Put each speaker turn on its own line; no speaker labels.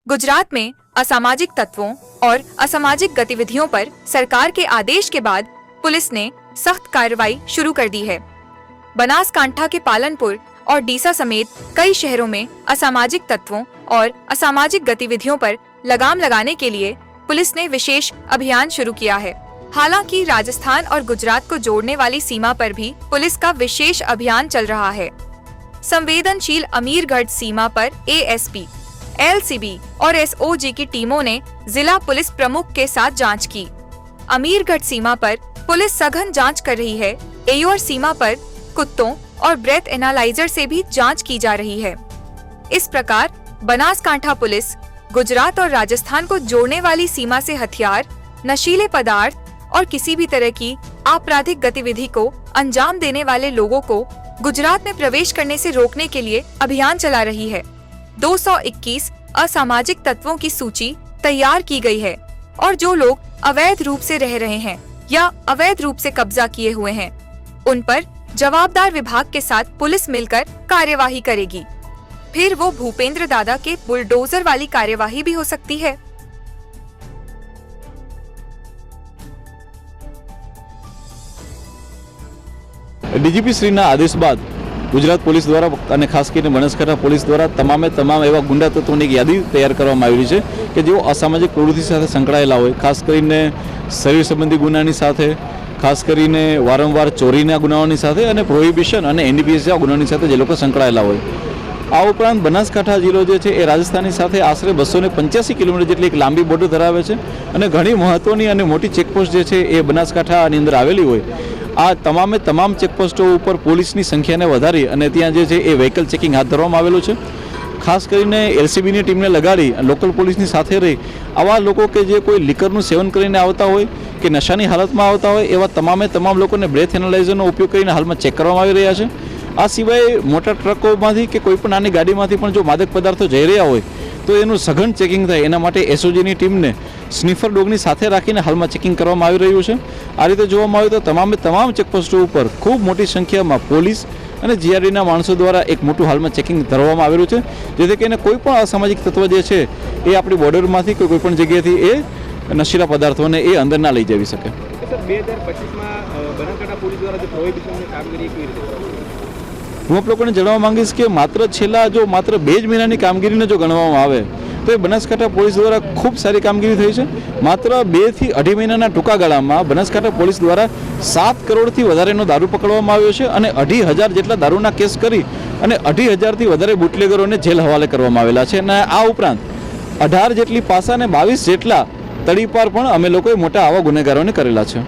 गुजरात में असामाजिक तत्वों और असामाजिक गतिविधियों पर सरकार के आदेश के बाद पुलिस ने सख्त कार्रवाई शुरू कर दी है। बनासकांठा के पालनपुर और डीसा समेत कई शहरों में असामाजिक तत्वों और असामाजिक गतिविधियों पर लगाम लगाने के लिए पुलिस ने विशेष अभियान शुरू किया है। हालांकि राजस्थान और गुजरात को जोड़ने वाली सीमा पर भी पुलिस का विशेष अभियान चल रहा है। संवेदनशील अमीरगढ़ सीमा पर एएसपी, एलसीबी और एसओजी की टीमों ने जिला पुलिस प्रमुख के साथ जांच की। अमीरगढ़ सीमा पर पुलिस सघन जांच कर रही है। एयोर सीमा पर कुत्तों और ब्रेथ एनालाइजर से भी जांच की जा रही है। इस प्रकार बनासकांठा पुलिस गुजरात और राजस्थान को जोड़ने वाली सीमा से हथियार, नशीले पदार्थ और किसी भी तरह की आपराधिक गतिविधि को अंजाम देने वाले लोगों को गुजरात में प्रवेश करने से रोकने के लिए अभियान चला रही है। 221 असामाजिक तत्वों की सूची तैयार की गई है और जो लोग अवैध रूप से रह रहे हैं या अवैध रूप से कब्जा किए हुए हैं, उन पर जवाबदार विभाग के साथ पुलिस मिलकर कार्यवाही करेगी। फिर वो भूपेंद्र दादा के बुलडोजर वाली कार्यवाही भी हो सकती है।
डीजीपी श्रीना आदेश बाद गुजरात पुलिस द्वारा અને ખાસ કરીને બનાસકાંઠા પોલીસ દ્વારા તમામે તમામ એવા ગુંડા તત્વોની યાદી તૈયાર કરવામાં આવી છે કે જેઓ અસામાજિક પ્રવૃત્તિ સાથે સંકળાયેલા હોય, ખાસ કરીને શરીર સંબંધી ગુનાની સાથે, ખાસ કરીને વારંવાર ચોરીના ગુનાઓની સાથે અને પ્રોહિબિશન અને એનડીપીએસ જેવા ગુનાઓની સાથે જે લોકો સંકળાયેલા હોય। આ ઉપરાંત બનાસકાંઠા જિલ્લો જે છે એ રાજસ્થાનની સાથે આશરે 285 કિલોમીટર જેટલી એક લાંબી બોર્ડર ધરાવે છે અને ઘણી મહત્વની અને મોટી ચેકપોસ્ટ જે છે એ બનાસકાંઠાની અંદર આવેલી હોય। આ તમામે તમામ ચેકપોસ્ટો ઉપર પોલીસની સંખ્યાને વધારી અને ત્યાં જે છે એ વ્હીકલ ચેકિંગ હાથ ધરવામાં આવેલું છે। ખાસ કરીને એલસીબીની ટીમને લગાડી લોકલ પોલીસની સાથે રહી આવા લોકો કે જે કોઈ લિકરનું સેવન કરીને આવતા હોય કે નશાની હાલતમાં આવતા હોય એવા તમામે તમામ લોકોને બ્રેથ એનાલાઇઝરનો ઉપયોગ કરીને હાલમાં ચેક કરવામાં આવી રહ્યા છે। આ સિવાય મોટા ટ્રકોમાંથી કે કોઈ પણ નાની ગાડીમાંથી પણ જો માદક પદાર્થો જઈ રહ્યા હોય તો એનું સઘન ચેકિંગ થાય એના માટે એસઓજીની ટીમને સ્નિફર ડોગની સાથે રાખીને હાલમાં ચેકિંગ કરવામાં આવી રહ્યું છે। આ રીતે જોવામાં આવે તો તમામે તમામ ચેકપોસ્ટો ઉપર ખૂબ મોટી સંખ્યામાં પોલીસ અને જીઆરડીના માણસો દ્વારા એક મોટું હાલમાં ચેકિંગ કરવામાં આવેલું છે, જેથી કરીને કોઈ પણ અસામાજિક તત્વ જે છે એ આપણી બોર્ડરમાંથી કોઈ પણ જગ્યાએથી એ નશીલા પદાર્થોને એ અંદર ના લઈ જવી શકે।
2025માં બનાસકાંઠા પોલીસ દ્વારા જે પ્રોહિબિશનની કામગીરી કેવી રીતે?
હું આપ લોકોને જણાવવા માંગીશ કે માત્ર 2 જ મહિનાની કામગીરીને જો ગણવામાં આવે તો એ બનાસકાંઠા પોલીસ દ્વારા ખૂબ સારી કામગીરી થઈ છે। માત્ર 2 થી 2.5 મહિનાના ટૂંકા ગાળામાં બનાસકાંઠા પોલીસ દ્વારા 7 કરોડથી વધારેનો દારૂ પકડવામાં આવ્યો છે અને 2,500 જેટલા દારૂના કેસ કરી અને 2,500થી વધારે બુટલેગરોને જેલ હવાલે કરવામાં આવેલા છે। અને આ ઉપરાંત 18 જેટલી પાસા અને 22 જેટલા તડીપાર પણ અમે લોકોએ મોટા આવા ગુનેગારોને કરેલા છે।